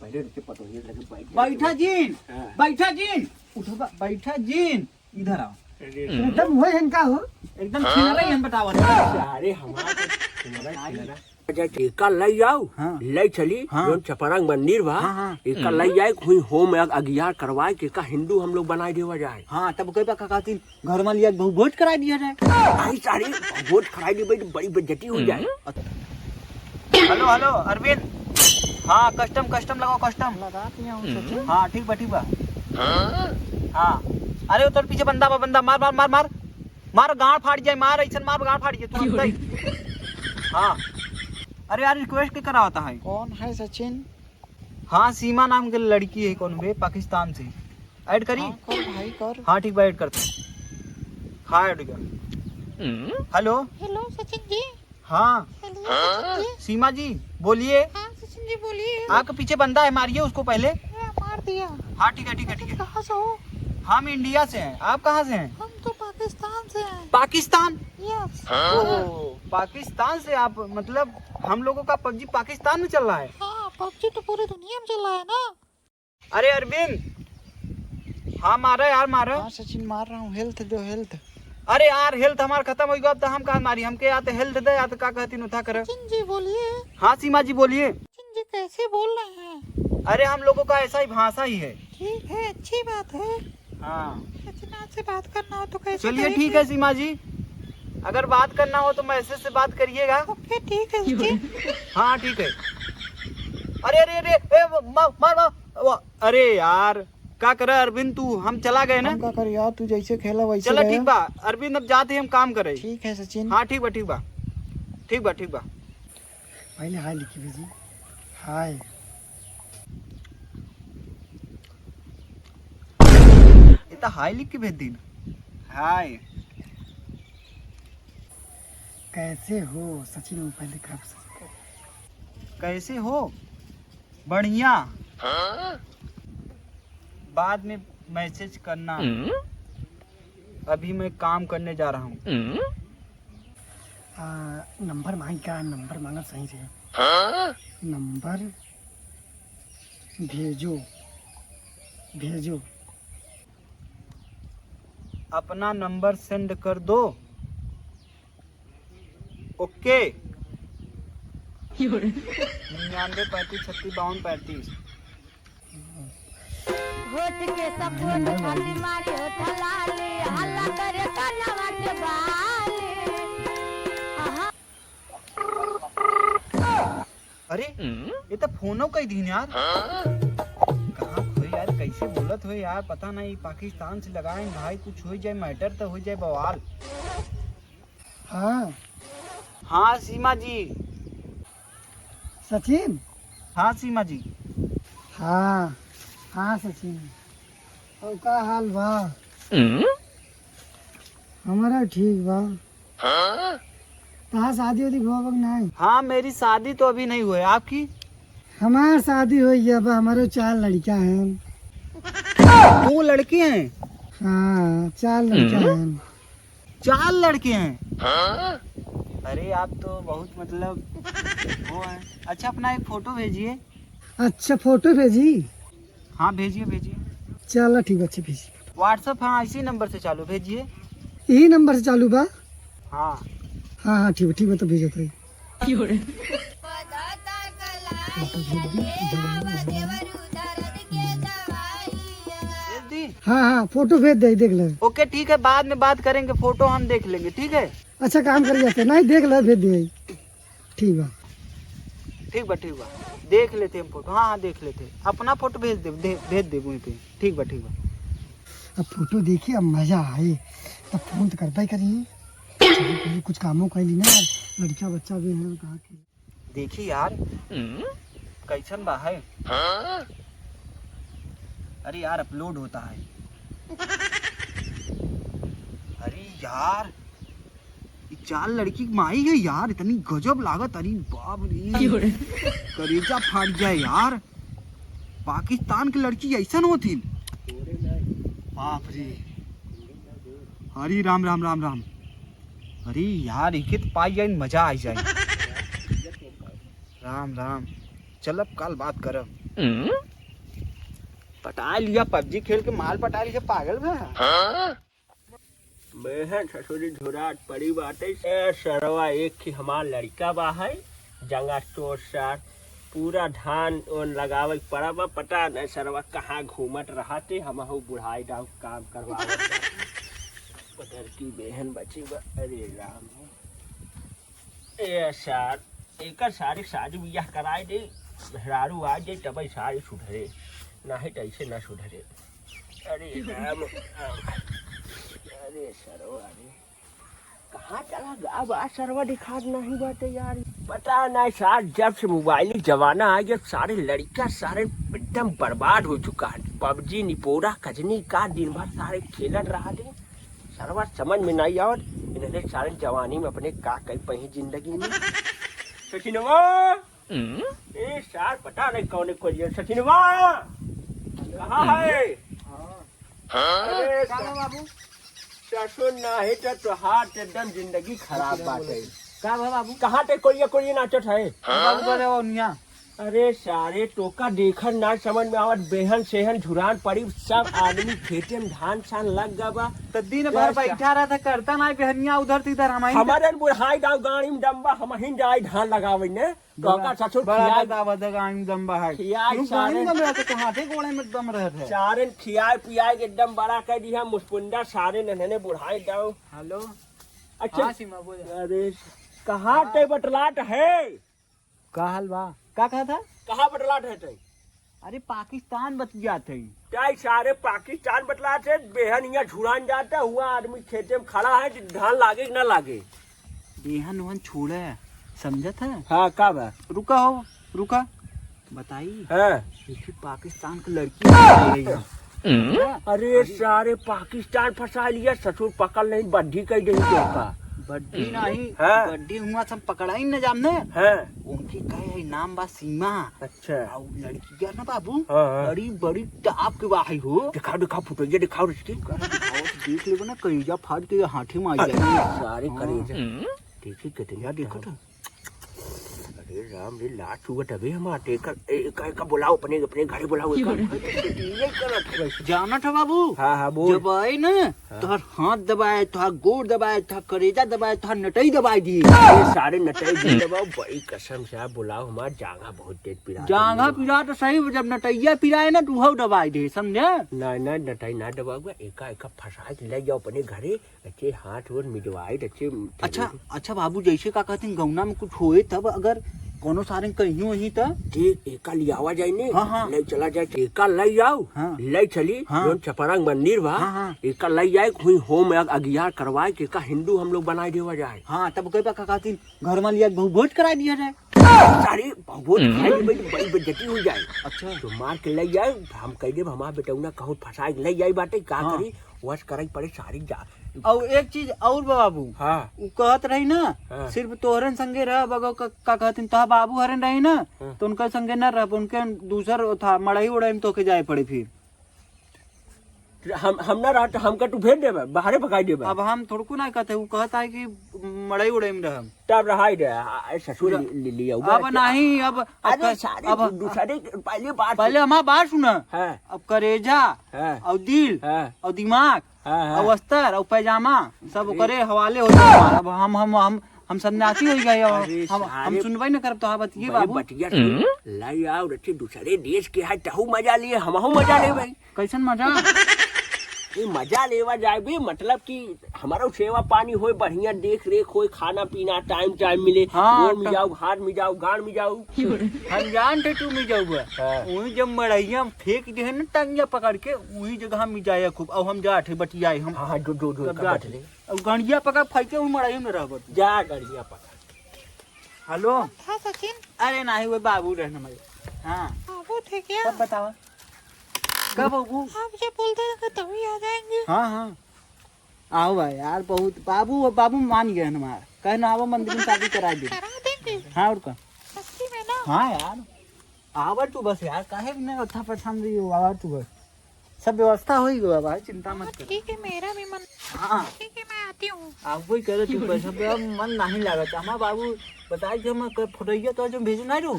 पहले रुके पतो ये लगे बैठा जीन बैठा जीन उठो बैठा जीन इधर आओ एकदम हो इनका हो एकदम खिलरा ही हम बताओ अरे हमारा एका लई जाओ लई चली जोन चपरंग मंदिर बा एका लई जाए हुई होम अगियार करवाए के का हिंदू हम लोग बनाए देवा जाए। हाँ तब कोई बात कहती घर में लिया वोट करा दिया जाए। आई सारी वोट कराई दी भाई बड़ी बेइज्जती हो जाए। हेलो हेलो अरविंद हाँ कस्टम लगाओ कस्टम लगा दिया हूं सचिन। हाँ ठीक बा हाँ अरे उतर पीछे बंदा बंदा मार मार मार मार मार गांड फाड़ जाए मार ऐसा मार गांड फाड़ जाए तुरंत ही। हाँ अरे यार रिक्वेस्ट के करा होता है। कौन है सचिन? हाँ सीमा नाम की लड़की है कौन बे पाकिस्तान से ऐड करी। हाँ, कर भाई कर। हाँ ठीक बा ऐड करते हाँ ऐड कर। Hello hello Sachin ji. हाँ हेलो सचिन जी। सीमा जी बोलिए। हाँ सचिन जी बोलिए। आपके पीछे बंदा है मारिए उसको पहले। मार दिया। हाँ ठीक है ठीक है ठीक है। कहाँ से हो? हम इंडिया से हैं आप कहाँ से हैं? हम तो पाकिस्तान से हैं। पाकिस्तान? यस। ओह पाकिस्तान से आप मतलब हम लोगों का पबजी पाकिस्तान में चल रहा है। हाँ पबजी तो पूरी दुनिया में चल रहा है ना। अरे अरविंद हाँ मारा यार मारा। हाँ सचिन मार रहा हूँ। हेल्थ दो हेल्थ। अरे यार हेल्थ हमारा खत्म हो गया अब तो हम कहाँ मारी हमके या तो हेल्थ दे या तो क्या कहती नुथा कर। सचिन जी बोलिए। हाँ सीमा जी बोलिए। सचिन जी कैसे बोल रहे हैं? अरे हम लोगों का ऐसा ही भाषा ही है। ठीक है अच्छी बात है। हाँ सचिन आपसे बात करना हो तो कैसे? चलिए ठीक है सीमा जी अगर बात करना हो तो मैसेज से बात करिएगा। ओके ठीक है सचिन। हाँ ठीक है। अरे अरे अरे मार मार अरे यार क्या कर अरविंद तू हम चला गए ना। हम क्या कर यार तू जैसे खेला वैसे चलो गया। ठीक बा अरविंद अब जाते हम काम करे। ठीक है सचिन। हाँ ठीक बा ठीक बा ठीक बा ठीक बा। पहले हाय लिखी भेजी। हाय ये तो हाय लिख के भेज दी हाय। कैसे हो सचिन? पहले खा कैसे हो? बढ़िया। बाद में मैसेज करना अभी मैं काम करने जा रहा हूँ। नंबर मांग का नंबर मांगा सही से। नंबर भेजो भेजो। अपना नंबर सेंड कर दो। ओके 99 35 36 52 35। होठ के सपोर्ट खाली मारे ठलाले हल्ला करे कनवा के बाले। अरे ये तो फोनो कई दिन यार कहाँ खोई यार कैसे बोलत हो यार पता नहीं पाकिस्तान से लगाए भाई कुछ हो जाए मैटर तो हो जाए बवाल। हाँ हाँ सीमा जी। सचिन। हाँ सीमा जी। हाँ हाँ सचिन और का हाल बा? हमारा ठीक बा। कहाँ शादी वादी हुआ बा नहीं? हाँ मेरी शादी तो अभी नहीं हुई आपकी? हमार शादी हो गया बा। हमारे 4 लड़कियां हैं। 2 लड़के हैं? हाँ 4 लड़कियां हैं। 4 लड़के हैं? अरे आप तो बहुत मतलब वो है। अच्छा अपना एक फोटो भेजिए। अच्छा फोटो भेजी? हाँ भेजिए भेजिए। चलो ठीक अच्छे भेजी। व्हाट्सएप हाँ इसी नंबर से चालू भेजिए। यही नंबर से चालू बा? हाँ हाँ हाँ ठीक है तो भेजो तो। भेज दी? हाँ हाँ फोटो भेज दे देख ले। ओके ठीक है बाद में बात करेंगे फोटो हम देख लेंगे ठीक है। अच्छा काम कर जाते नहीं देख ले भेज दे। ठीक बा ठीक बा देख लेते हम फोटो। हाँ हाँ देख लेते अपना फोटो भेज दे वहीं पे। ठीक बा अब फोटो देखिए अब मजा आए तब फोन तो करता ही करिए। कुछ कामों कर ली ना लड़कियां बच्चा भी है कहा के। देखिए यार कैसन बा है। अरे यार अपलोड होता है। अरे यार 4 लड़की माई है यार इतनी गजब लागत। अरे बाप रे करेजा फाट जाए यार। पाकिस्तान की लड़की ऐसा होती बाप रे। हरी राम राम राम राम। अरे यार एक तो पाई जाए मजा आ जाए। राम राम चल अब कल बात करब। पटा लिया पबजी खेल के माल पटा लिया पागल में। बेहन ससुरी धुराट पड़ी बाटे ए सरवा एक की हमार लड़का बा है जंगा चोर सार पूरा धान ओन लगावे पड़ा बा पता नहीं सरवा कहाँ घूमत रहा थे हम बुढ़ाई डाउ काम करवा पतर की बेहन बची बा। अरे राम ए सार एक सारी शादी बियाह कराए दे मेहरारू आ जाए तब सारी सुधरे नहीं तो ऐसे न सुधरे। अरे राम अरे सरवा रे कहाँ चला गा बा सरवा दिखा नहीं बाटे यार पता नहीं सार जब से मोबाइल जमाना आ गया सारे लड़का सारे एकदम बर्बाद हो चुका है। पबजी निपोरा कजनी का दिन भर सारे खेलत रहा थे सरवा समझ में नहीं आवत इन्हें सारे जवानी में अपने का कई पही जिंदगी में। सचिनवा ए सार पता नहीं कौन खोलिए सचिनवा कहाँ है? अरे बाबू ससुर नहीं तो हाथ एकदम जिंदगी खराब बात है। का बाबू कहाँ ते कोरिया नाचत है? बाबू बोले वो निया। अरे सारे टोका देखन ना समझ में आवत बेहन सेहन झुरान पड़ी सब आदमी खेते में धान सान लग गया बा तो दिन भर बैठा रहा था करता ना बहनिया उधर से इधर हमारे बुढ़ाई दाव गाड़ी में डम्बा हम ही जाए धान लगावे ने टोका ससुर बड़ा दावत गाड़ी दम बहा खियाई सारे दम रहते कहां थे गोड़े में दम रहते सारे खियाई पियाई के एकदम बड़ा कर दिया मुस्पुंदा सारे नन्हे बुढ़ाई दाव। हेलो अच्छा सीमा बोल। अरे कहाँ ते बटलाट है? का हाल बा का कहा था? कहाँ बटलाट है ते? अरे पाकिस्तान बच गया थे क्या सारे पाकिस्तान बटलाट है बेहन यहाँ झुरान जाता हुआ आदमी खेते में खड़ा है धान लागे कि ना लागे बेहन वहन छोड़े समझत है। हाँ का बा रुका हो रुका बताइए। हाँ पाकिस्तान की लड़की अरे सारे पाकिस्तान फंसा लिया ससुर पकड़ नहीं बड्ढी कर दी का बड्डी नहीं हाँ। बड्डी हुआ सब पकड़ा ही न जामने है उनके कहे नाम बा सीमा। अच्छा और लड़की यार ना बाबू हाँ। बड़ी बड़ी टाप के बाही हो दिखाओ फोटो दिखाओ रिश्ते देख लेबो ना कईजा फाड़ के हाथे में आ जाए सारे करेजा देखी कितना देखो तो अरे राम रे लाट चुगत अबे हमारे का बुलाओ अपने अपने घर बुलाओ जाना था बाबू। हाँ हाँ बोल जब आए ना तोहर हाथ दबाए तोहर गोड़ दबाए तोहर करेजा दबाए तोहर नटई दबाए दिए ये सारे नटाई दे दबाओ बड़ी कसम से आप बुलाओ हमारा जांघा बहुत तेज पिरा जांघा पिरा तो सही जब नटैया पिराए ना तू दबाई दे समझे ना ना नटाई ना दबाओगे एका एका फंसा के ले जाओ अपने घरे अच्छे हाथ और मिजवाए अच्छे। अच्छा अच्छा बाबू जैसे का कहते गौना में कुछ होए तब अगर कोनो सारे कहीं वही तो ठीक एका लियावा जाए ने हाँ, हाँ। ले चला जाए एका ले जाओ हाँ। ले चली हाँ। जोन छपरांग मंदिर बा हाँ, हाँ। एका ले जाए हुई होम अगियार करवाए के का हिंदू हम लोग बनाए देवा जाए। हाँ तब कई का कहती घर में लिया भोज करा दिया जाए सारी बहुत बड़ी बेइज्जती हो जाए। अच्छा तो मार के ले जाए हम कह दे हमारा बेटौना कहूँ फंसा के ले जाए बाटे का हाँ। करी वश कराई पड़े सारी जा। और एक चीज और बाबू हाँ वो कहत रही ना हाँ। सिर्फ तोहरन संगे रह बगो का कहती तो बाबू हरन रही ना हाँ। तो उनका संगे न रह उनके दूसर था मड़ई उड़ाई में तो के जाए पड़े फिर हम ना रहते हमका तू भेज देबे बाहरे भगाई देबे। अब हम थोड़को ना कहते वो कहता है कि मड़ई उड़ाई में रह तब रहाई दे ससुर लिया अब नहीं अब अरे सारे अब दूसरे पहले बात पहले हमारा बात सुना है अब करेजा है और दिल है और दिमाग है और अस्तर और पैजामा सब करे हवाले हो जाए। अब हम सन्यासी हो गए अरे हम सारे- सुनवाई न करब तो बतिए बाबू बटिया लाई आओ रचे दूसरे देश के है तहु मजा लिए हमहु मजा ले भाई कैसन मजा ये मजा लेवा जाए भी मतलब कि हमारा सेवा पानी होए बढ़िया देख रेख होए खाना पीना टाइम टाइम मिले हाँ, गोड़ में जाओ हाथ में जाओ गाड़ में जाओ। हम जानते तू में जाऊगा हाँ। वही जब मड़ैया फेंक दे ना टंगिया पकड़ के वही जगह हम जाए खूब और हम जाते बटियाए हम हाँ जो जो जो सब जाते और गंडिया पकड़ फेंके हुई मड़ैया में रह जा गड़िया पकड़। हेलो हाँ सचिन अरे नहीं वो बाबू रहना मेरे हाँ बाबू थे क्या? सब बतावा कब बाबू आप जब बोलते हैं कि तभी आ जाएंगे। हाँ हाँ आओ भाई यार बहुत बाबू बाबू मान गए हमारा कहना आओ मंदिर में शादी करा दे करा देंगे हाँ और का सच्ची में ना? हाँ यार आवर तू बस यार काहे ना अच्छा परेशान रही हो आवर तू बस सब व्यवस्था हो ही गया भाई चिंता मत कर। ठीक है मेरा भी मन हाँ ठीक है मैं आती हूँ। आप वही करे तू पैसा पे अब मन नहीं लागत हमारा बाबू बताए कि हम फोटोइया तो जो भेजो नहीं रू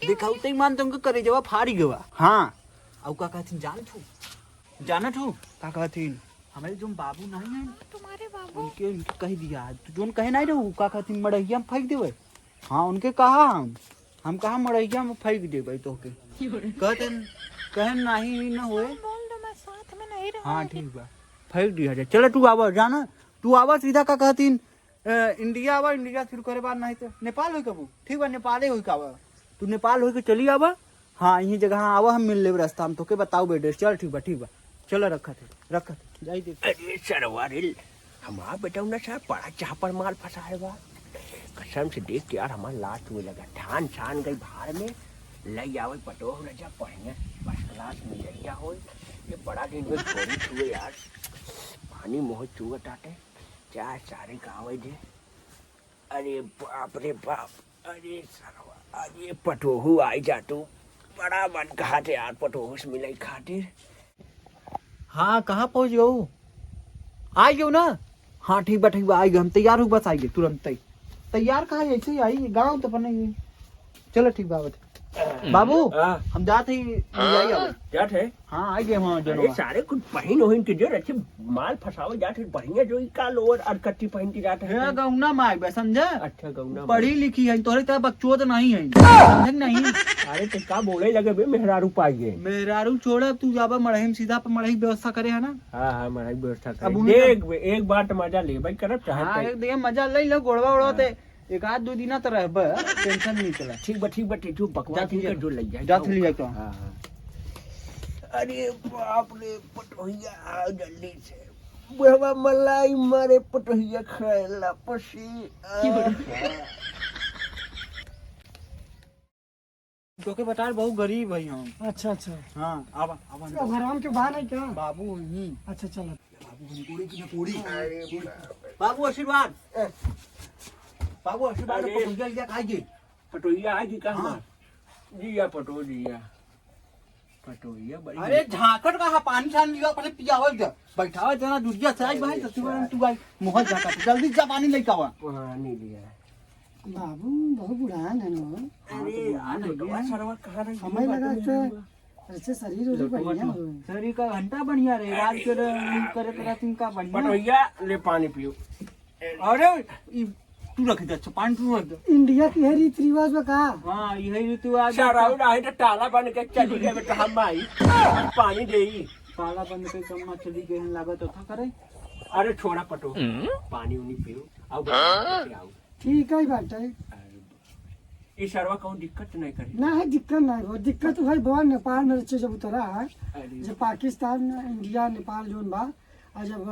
देखा उते ही मान तुमको करे जवा फाड़ी गवा हाँ अब का कहथिन जानत हो का कहथिन हमारे जो बाबू नहीं है तुम्हारे बाबू उनके कह दिया तू जोन कहे नहीं रहू का कहथिन मड़ैया में फेंक देवे हाँ उनके कहा हम कहा मड़ैया में फेंक देवे तो के कहते कहे नहीं न होए बोल दो मैं साथ में नहीं रहूंगी। हाँ ठीक बा फेंक दिया जाए चलो तू आवा जाना तू आवा सीधा का कहतीन इंडिया आवा इंडिया फिर करे बार नहीं तो नेपाल होई कबू ठीक बा नेपाले होई का तू नेपाल होई के चली आवा हाँ यही जगह आवा हम मिल लेब रास्ता में तोके बताऊ बेटे चल ठीक बा चलो रखा थे जाई दे अरे सरवा रे हमारा बेटा ना सर बड़ा चाह पर माल फंसाए बा कसम से देख के यार हमारा लास्ट हुए लगा ठान छान गई बाहर में लई आवे पटोह रजा पढ़िया फर्स्ट क्लास में जइया हो ये बड़ा दिन में थोड़ी छुए यार पानी मोह चुआ टाटे चाय सारे गावे दे अरे बाप रे बाप अरे सरवा अरे पटोहू आई जा तू बड़ा मन कहा थे यार पटोहू से मिले खातिर हाँ कहाँ पहुँच गयो आई गयो ना हाँ ठीक बा आई गए हम तैयार हो बस आइए तुरंत तैयार कहा ऐसे ही आई गाँव तो बने चलो ठीक बाबू हम जाते ही जाते हाँ आई गए वहाँ अरे सारे कुछ पहन होइन के जो अच्छे माल फसावे जाते बढ़िया जो का लोअर और कट्टी पहन के जाते है गौना माई बे समझे अच्छा गौना पढ़ी लिखी है तोहरे तरह बकचोद नहीं है समझे नहीं अरे तो का बोले लगे बे मेहरारू पाइए मेहरारू छोड़ तू जाबा मड़ही सीधा पर मड़ही व्यवस्था करे है ना हाँ मढ़ाई व्यवस्था अब कर एक बार तो मजा ले भाई करब हाँ चाहते एक दिन मजा ले लो गोड़वा उड़ाते एक आध दो दिन तो रहब टेंशन नहीं चला ठीक बा तू बकवास कर जो ले जाए जात ले तो हाँ अरे बाप रे पटोहिया आओ जल्दी से बुढ़वा मलाई मारे पटोहिया खाएला पसी तोके बता बहुत गरीब है हम अच्छा हाँ आवा तो घरवाम के बाहर है क्या बाबू ही अच्छा चलो बाबू आशीर्वाद पटोहिया खाइए पटोहिया आएगी कहाँ जिया पटो जिया पटोहिया बड़ी अरे झाकट का पानी छान लिया पहले पियावल जा बैठावा जना दूधिया साइज भाई तो सुबह तू आई मोहन झाकट जल्दी जा पानी लेके आवा पानी लिया बाबू बहुत बुढ़ान है ना अरे आने सरवा कहाँ रही हमें लगा कि ऐसे शरीर उरी बढ़िया हो शरीर का घंटा बढ़िया रे रात के करे तेरा तीन का बढ़िया पटोहिया ले पानी पियो अरे तू रख दे अच्छा पानी तू रख दे इंडिया की है रीति रिवाज में कहा हाँ यही ऋतु आ शराब रहे तो ताला बन के चली गए बेटा हम आई पानी दे ताला बंद के कम्मा चली गए लागत तो था करे अरे छोड़ा पटो पानी उनी पियो आओ ठीक है बात है ये सरवा कहूँ दिक्कत नहीं करी ना है दिक्कत नहीं हो दिक्कत तो भाई बहुत नेपाल में जब उतरा है अरे जब पाकिस्तान इंडिया नेपाल जोन बा और जब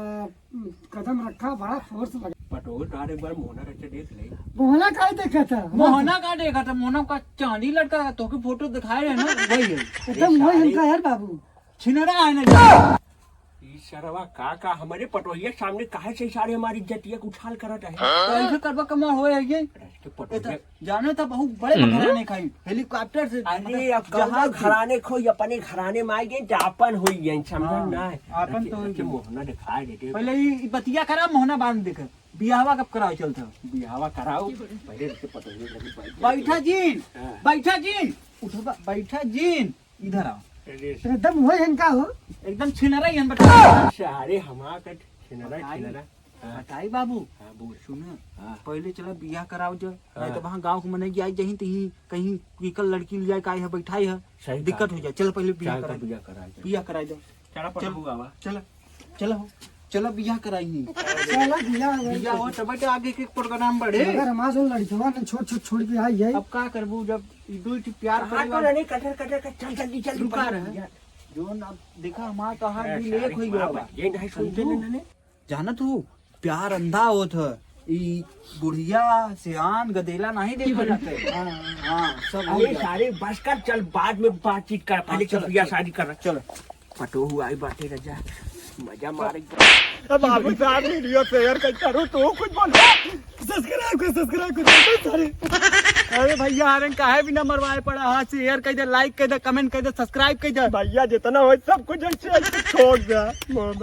कदम रखा बड़ा फोर्स लगा पटो तारे बार मोहना रचे देख ले मोहना का देखा था मोहना का देखा था मोहना का चांदी लड़का तो के फोटो दिखाए रहे ना वही है एकदम वही हमका यार बाबू छिनरा है ना ये सरवा का हमारे पटोहिया सामने काहे से सारे हमारी इज्जतिया को उछाल करत है तो ऐसे करबा कमा होए है ये पटोहिया जाने था बहुत बड़े घराने खाई हेलीकॉप्टर से अरे अब जहाँ घराने खोई अपने घराने में आई गए जापन हुई है समझ ना आपन तो के मोहना दिखाई देते पहले ये बतिया करा मोहना बांध देख बियाहवा कब कराओ चलता बिहावा कराओ पहले से पटोहिया लगे बैठा जीन उठा बैठा जीन इधर आओ एकदम वही हमका हो एकदम छिनरा ही बता सारे हमारा का छिनरा बताई बाबू हाँ बोल सुनो हाँ। पहले चला बियाह कराओ जो नहीं तो वहाँ गाँव के मन आई जहीं तहीं कहीं निकल लड़की ले जाए है बैठाई है सही दिक्कत हो जाए चलो पहले बियाह का करा बिया करा बियाह करा दो चला पटो आवा चलो चलो चलो बियाह कराई चला दिया बियाह हो तो बेटे आगे के प्रोग्राम बढ़े अगर हमारे लड़कियों ने छोड़ के आई है अब का करबू जब दो प्यार हाँ तो नहीं कटर चल जल्दी जल्दी रुका रहे जो अब देखा हमारा तो हाथ भी लेक हो गया ये नहीं सुनते ना जाना तू प्यार अंधा होत है ई बुढ़िया सियान गदेला नहीं देखा जाते हाँ सब हो अरे गया। सारे बस कर चल बाद में बातचीत कर पहले चलो, चल बिया चलो। शादी कर चलो पटो हुआ आई बातें रजा मजा मारे अब बाबू साहब वीडियो शेयर करो तो कुछ बोलो सब्सक्राइब कर अरे भैया हरन काहे भी न मरवाए पड़ा हाँ शेयर कर दे लाइक कर दे कमेंट कर दे सब्सक्राइब कर दे भैया जितना हो सब कुछ छोड़ दे